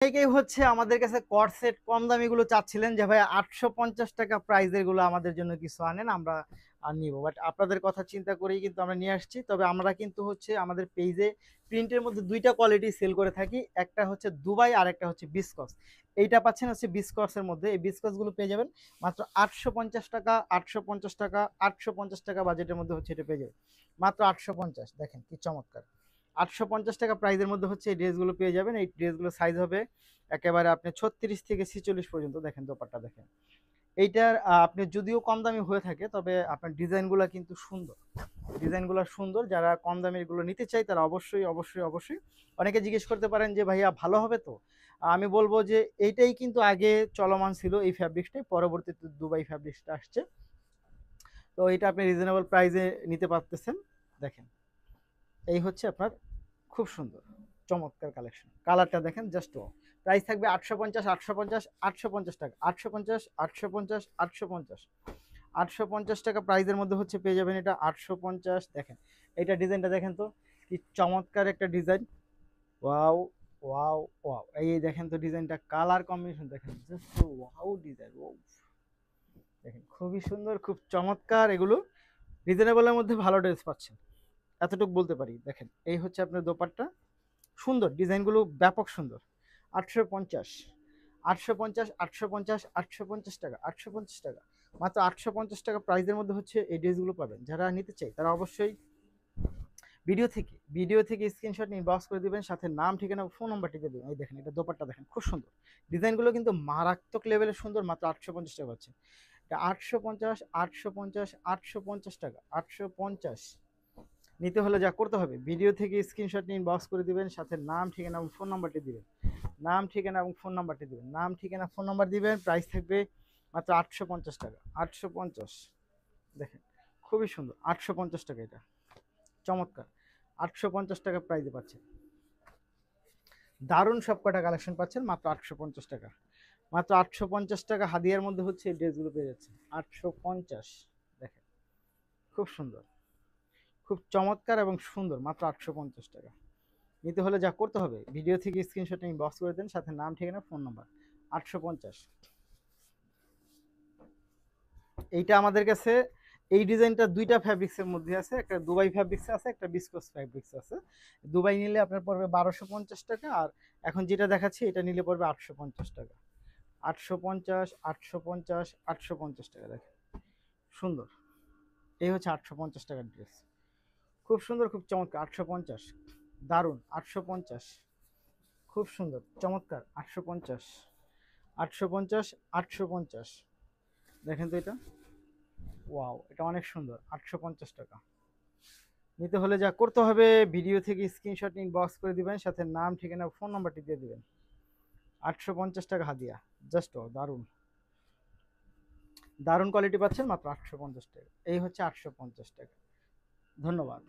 অনেকেই হচ্ছে আমাদের কাছে কট সেট কম দামিগুলো চাচ্ছিলেন যে ভাই 850 টাকা প্রাইজের গুলো আমাদের জন্য কিছু আনেন, আমরা নিব। বাট আপনাদের কথা চিন্তা করেই কিন্তু আমরা নিয়ে আসছি। তবে আমরা কিন্তু হচ্ছে আমাদের পেজে প্রিন্টের মধ্যে দুইটা কোয়ালিটি সেল করে থাকি, একটা হচ্ছে দুবাই আর একটা হচ্ছে বিসকস। এইটা পাচ্ছেন হচ্ছে বিসকসের মধ্যে। এই বিসকস গুলো পেয়ে যাবেন মাত্র 850 টাকা, 850 টাকা, 850 টাকা বাজেটের মধ্যে হচ্ছে এটা পেয়ে যাবেন মাত্র 850। দেখেন কি চমৎকার, 850 টাকা প্রাইজের মধ্যে হচ্ছে এই ড্রেসগুলো পেয়ে যাবেন। এই ড্রেসগুলো সাইজ হবে একেবারে আপনি 36 থেকে 46 পর্যন্ত। দেখেন দোপাট্টা দেখেন এইটার আপনি যদিও কম দামি হয়ে থাকে, তবে আপনার ডিজাইনগুলো কিন্তু সুন্দর, ডিজাইনগুলো সুন্দর। যারা কম দামের গুলো নিতে চাই তারা অবশ্যই অবশ্যই অবশ্যই। অনেকে জিজ্ঞেস করতে পারেন যে ভাইয়া ভালো হবে তো, আমি বলবো যে এইটাই কিন্তু আগে চলমান ছিল এই ফ্যাব্রিক্সটাই, পরবর্তীতে দুবাই ফ্যাব্রিক্সটা আসছে। তো এটা আপনি রিজনেবল প্রাইসে নিতে পারতেছেন। দেখেন এই হচ্ছে আপনার খুব সুন্দর চমৎকার কালেকশন। কালারটা দেখেন জাস্ট ও। প্রাইস থাকবে 850, 850, 850 টাকা, 850, 850, 850, 850 টাকা প্রাইসের মধ্যে হচ্ছে পেয়ে যাবেন এটা 850। দেখেন এইটা ডিজাইনটা দেখেন তো কি চমৎকার একটা ডিজাইন। ওয়াও ওয়াও ওয়াও, এই দেখেন তো ডিজাইনটা, কালার কম্বিনেশন দেখেন জাস্ট ওয়াও ডিজাইন। ও দেখেন খুবই সুন্দর, খুব চমৎকার। এগুলো রিজনেবলের মধ্যে ভালো ড্রেস পাচ্ছেন, এতটুকু বলতে পারি। দেখেন এই হচ্ছে আপনার দোপাট্টা, সুন্দর ডিজাইনগুলো ব্যাপক সুন্দর। 850, 850, 850, 850 টাকা, 850 টাকা, মাত্র 850 টাকা প্রাইসের মধ্যে হচ্ছে এই ড্রেসগুলো পাবেন। যারা নিতে চাই তারা অবশ্যই ভিডিও থেকে স্ক্রিনশট নিয়ে বক্স করে দিবেন, সাথে নাম ঠিকানা ফোন নাম্বারটি দিয়ে দেবেন। এই দেখেন এটা দোপাট্টা দেখেন খুব সুন্দর, ডিজাইনগুলো কিন্তু মারাত্মক লেভেলের সুন্দর। মাত্র 850 টাকা পাচ্ছে এটা। 850, 850, 850 টাকা, 850। নিতে হলে যা করতে হবে ভিডিও থেকে স্ক্রিনশট নিয়ে বক্স করে দিবেন, সাথে নাম ঠিকানা এবং ফোন নাম্বারটি দিবেন, নাম ঠিকানা এবং ফোন নাম্বারটি দিবেন, নাম ঠিকানা ফোন নাম্বার দিবেন। প্রাইস থাকবে মাত্র 850 টাকা, 850। দেখেন খুবই সুন্দর, 850 টাকা এটা চমৎকার, 850 টাকা প্রাইসে পাচ্ছেন। দারুণ সব কটা কালেকশন পাচ্ছেন মাত্র 850 টাকা। মাত্র 850 টাকা হাদিয়ার মধ্যে হচ্ছে এই ড্রেসগুলো পেয়ে যাচ্ছে 850। দেখেন খুব সুন্দর, খুব চমৎকার এবং সুন্দর, মাত্র 850 টাকা। নিতে হলে যা করতে হবে ভিডিও থেকে স্ক্রিনশট নিয়ে বক্স করে দেন, সাথে নাম ঠিকানা ফোন নাম্বার। 850। এইটা আমাদের কাছে এই ডিজাইনটা দুইটা ফ্যাব্রিক্সের মধ্যে আছে, একটা দুবাই ফ্যাব্রিক্স আছে, একটা বিসকস ফ্যাব্রিক্স আছে। দুবাই নিলে আপনার পড়বে 1250 টাকা, আর এখন যেটা দেখাচ্ছি এটা নিলে পড়বে 850 টাকা। 850, 850, 850 টাকা। দেখেন সুন্দর, এই হচ্ছে 850 টাকার ড্রেস, খুব সুন্দর, খুব চমৎকার। 850, দারুণ। 850, খুব সুন্দর চমৎকার। 850, 850, 850। দেখেন তো এটা, ওয়াও এটা অনেক সুন্দর। 850 টাকা। নিতে হলে যা করতে হবে ভিডিও থেকে স্ক্রিনশট নিয়ে বক্স করে দিবেন, সাথে নাম ঠিকানা ফোন নাম্বারটি দিয়ে দিবেন। 850 টাকা হাদিয়া, জাস্ট দারুণ, দারুণ কোয়ালিটি পাচ্ছেন মাত্র 850 টাকা। এই হচ্ছে 850 টাকা। ধন্যবাদ।